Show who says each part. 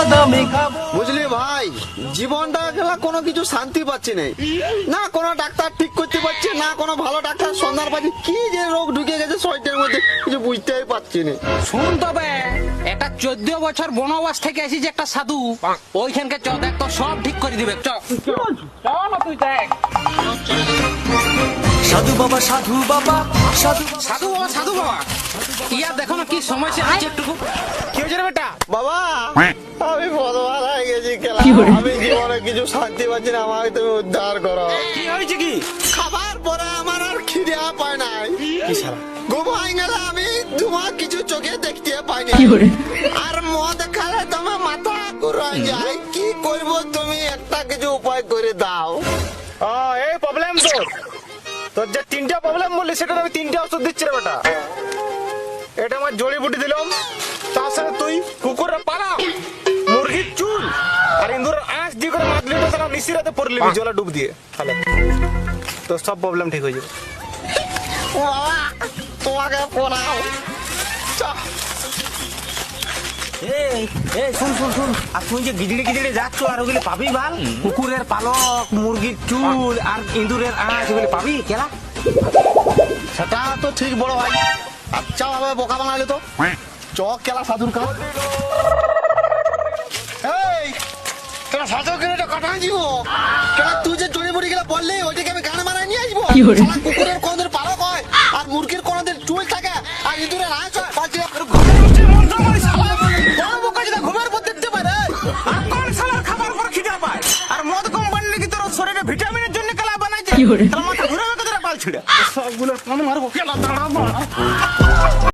Speaker 1: মদ আমি খাবো।
Speaker 2: বুঝলি ভাই, জীবনটা গেলা কোনো কিছু শান্তি পাচ্ছি না, না কোনো ডাক্তার ঠিক করতে পারছে, না কোনো ভালো ডাক্তার সন্ধান পাচ্ছি। কি যে রোগ ঢুকে গেছে শরীরের মধ্যে কিছু বুঝতেই পারছি না।
Speaker 3: শুন তবে একটা 14 বছর বনবাস থেকে এসেছে একটা সাধু, ওইখানকে চ দেখ তো সব ঠিক করে দিবে। চ না তুই দেখ।
Speaker 1: সাধু বাবা সাধু বাবা সাধু
Speaker 3: সাধু বাবা সাধু বাবা, ইয়া দেখো না কি সমস্যা আছে একটু। কি হয়েছে রে বেটা?
Speaker 2: বাবা আমি বদমার হয়ে গেছি, খেলা আমি জীবনে কিছু শান্তি পাচ্ছি না, আমাকে তুমি উদ্ধার করো।
Speaker 3: কি হয়েছে কি?
Speaker 2: খাবার পরে আমার আর খিদে পায় নাই, ঘুমাই গেলে আমি তোমার কিছু চোখে দেখতে পাইনি, আর মদ খেলে তোমার মাথা ঘুরাই যায়। কি করবো তুমি একটা কিছু উপায় করে দাও।
Speaker 4: এই প্রবলেম তোর যে তিনটা প্রবলেম বললি সেটা আমি তিনটা ওষুধ দিচ্ছি রে বেটা। এটা আমার জড়িবুটি দিলাম, তার সাথে তুই কুকুরের পাড়া, মুরগির চুল আর ইন্দুরের আঁশ দিয়ে করে মাদলি ওটা নিশি রাতে পড়লি জলে ডুব দিয়ে, তাহলে তোর সব প্রবলেম ঠিক হয়ে যাবে।
Speaker 2: বাবা তোমাকে পড়াও।
Speaker 4: শুন শুন শুন, আর তুই যে গিজড়ে গিজড়ে যাচ্ছ আর ওগুলি পাবি বাল? কুকুরের পালক, মুরগির চুল আর ইন্দুরের আঁশ ওগুলি পাবি কেলা?
Speaker 2: সেটা তো ঠিক বড় ভাই, আচ্ছা ভাবে বোকা বানালে তো। চক কেলা সাধুর কাজ। এই কেলা সাধু কেন এটা কাটাই দিব? কেলা তুই যে জড়ি মুড়ি গেলা বললি ওইটাকে আমি গানে মারাই নিয়ে আসবো? শালা কুকুরের কোনদের পালক হয় আর মুরগির কোনদের চুল থাকে আর ইঁদুরের আঁশ হয়। পাঁচ
Speaker 4: ঘুমের পর দেখতে পারে আর কোন শালার খাবার পর খিদা পায়, আর মদ কোম্পানি নাকি তোর শরীরে ভিটামিনের জন্য কেলা বানাইছে, তোর মাথা ঘুরে গেছে পাল ছিড়ে। সবগুলোর কোন মারবো কেলা দাঁড়াবো।